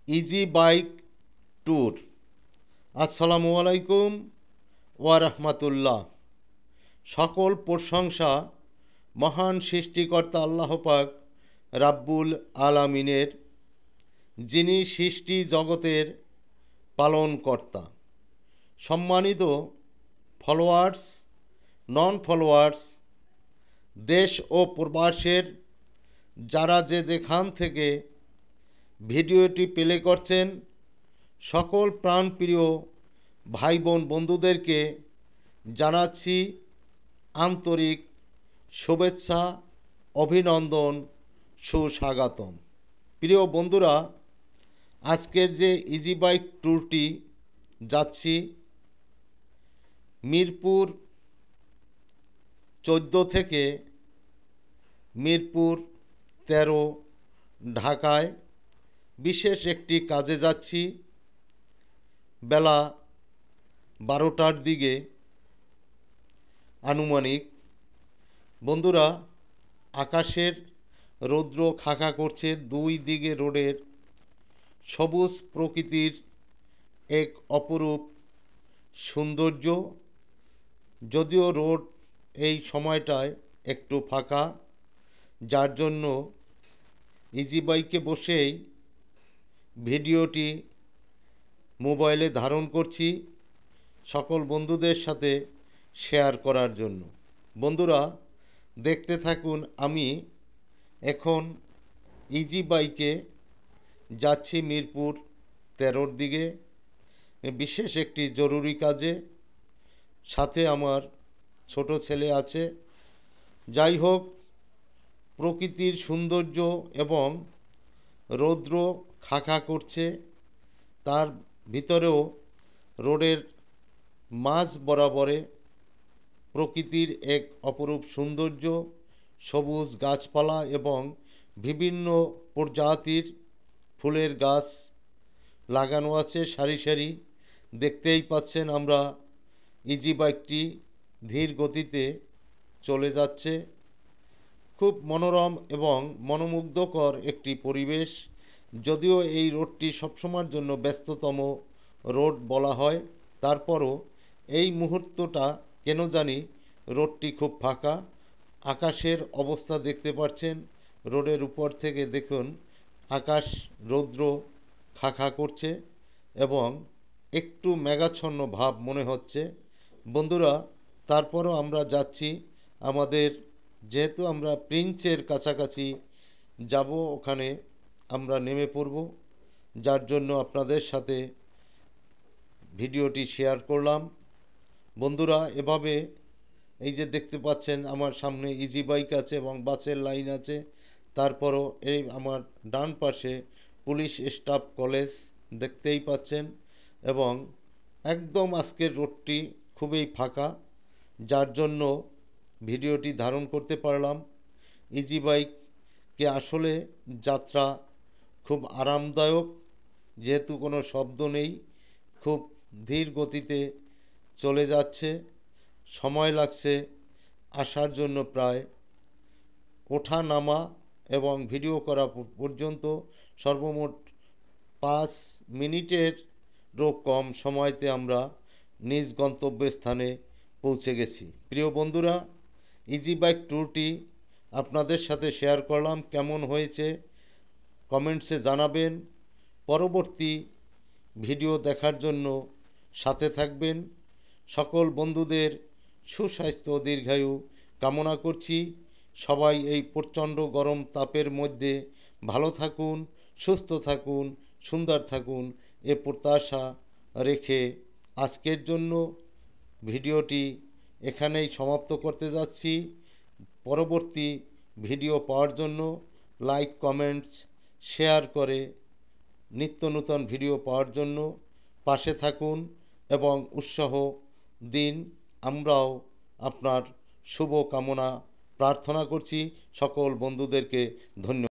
Easy bike tour. আসসালামু আলাইকুম ওয়া রাহমাতুল্লাহ। সকল প্রশংসা মহান সৃষ্টিকর্তা আল্লাহ পাক রাব্বুল আলামিনের, যিনি সৃষ্টি জগতের পালনকর্তা। সম্মানিত ফলোয়ার্স, নন ফলোয়ার্স, দেশ ও প্রবাসের যারা যে যেখান থেকে ভিডিওটি প্লে করছেন, সকল প্রাণপ্রিয় ভাই বোন বন্ধুদেরকে জানাচ্ছি আন্তরিক শুভেচ্ছা, অভিনন্দন, সুস্বাগতম। প্রিয় বন্ধুরা, আজকের যে ইজি বাইক ট্যুরটি যাচ্ছি, মিরপুর 14 থেকে মিরপুর 13 ঢাকায় বিশেষ একটি কাজে যাচ্ছি। বেলা 12টার দিকে আনুমানিক। বন্ধুরা, আকাশের রৌদ্র খাঁকা করছে, দুই দিকে রোডের সবুজ প্রকৃতির এক অপরূপ সৌন্দর্য। যদিও রোড এই সময়টায় একটু ফাঁকা, যার জন্য ইজি বাইকে বসেই ভিডিওটি মোবাইলে ধারণ করছি সকল বন্ধুদের সাথে শেয়ার করার জন্য। বন্ধুরা, দেখতে থাকুন। আমি এখন ইজি বাইকে যাচ্ছি মিরপুর 13-র দিকে বিশেষ একটি জরুরি কাজে। সাথে আমার ছোট ছেলে আছে। যাই হোক, প্রকৃতির সৌন্দর্য এবং রৌদ্র খাঁকা করছে, তার ভিতরেও রোডের মাঝ বরাবরে প্রকৃতির এক অপরূপ সৌন্দর্য, সবুজ গাছপালা এবং বিভিন্ন প্রজাতির ফুলের গাছ লাগানো আছে সারি সারি। দেখতেই পাচ্ছেন, আমরা ইজি বাইকটি ধীর গতিতে চলে যাচ্ছে। খুব মনোরম এবং মনোমুগ্ধকর একটি পরিবেশ। যদিও এই রোডটি সবসময়ের জন্য ব্যস্ততম রোড বলা হয়, তারপরও এই মুহূর্তটা কেন জানি রোডটি খুব ফাঁকা। আকাশের অবস্থা দেখতে পাচ্ছেন, রোডের উপর থেকে দেখুন আকাশ রৌদ্র খাঁকা করছে এবং একটু মেঘাচ্ছন্ন ভাব মনে হচ্ছে। বন্ধুরা, তারপরও আমরা যাচ্ছি আমাদের, যেহেতু আমরা প্রিন্সের কাছাকাছি যাব, ওখানে আমরা নেমে পড়ব, যার জন্য আপনাদের সাথে ভিডিওটি শেয়ার করলাম। বন্ধুরা, এভাবে এই যে দেখতে পাচ্ছেন আমার সামনে ইজি বাইক আছে এবং বাসের লাইন আছে, তারপরও এই আমার ডান পাশে পুলিশ স্টাফ কলেজ দেখতেই পাচ্ছেন। এবং একদম আজকের রোডটি খুবই ফাঁকা, যার জন্য ভিডিওটি ধারণ করতে পারলাম। ইজি বাইকে আসলে যাত্রা খুব আরামদায়ক, যেহেতু কোনো শব্দ নেই, খুব ধীর গতিতে চলে যাচ্ছে। সময় লাগছে আসার জন্য প্রায় ওঠা নামা এবং ভিডিও করা পর্যন্ত সর্বমোট 5 মিনিটেরও কম সময়তে আমরা নিজ গন্তব্যস্থানে পৌঁছে গেছি। প্রিয় বন্ধুরা, ইজি বাইক ট্যুরটি আপনাদের সাথে শেয়ার করলাম। কেমন হয়েছে কমেন্টসে জানাবেন। পরবর্তী ভিডিও দেখার জন্য সাথে থাকবেন। সকল বন্ধুদের সুস্বাস্থ্য ও দীর্ঘায়ু কামনা করছি। সবাই এই প্রচণ্ড গরম তাপের মধ্যে ভালো থাকুন, সুস্থ থাকুন, সুন্দর থাকুন, এ প্রত্যাশা রেখে আজকের জন্য ভিডিওটি এখানেই সমাপ্ত করতে যাচ্ছি। পরবর্তী ভিডিও পাওয়ার জন্য লাইক, কমেন্টস, শেয়ার করে নিত্য নূতন ভিডিও পাওয়ার জন্য পাশে থাকুন এবং উৎসাহ দিন। আমরাও আপনার শুভ কামনা প্রার্থনা করছি। সকল বন্ধুদেরকে ধন্যবাদ।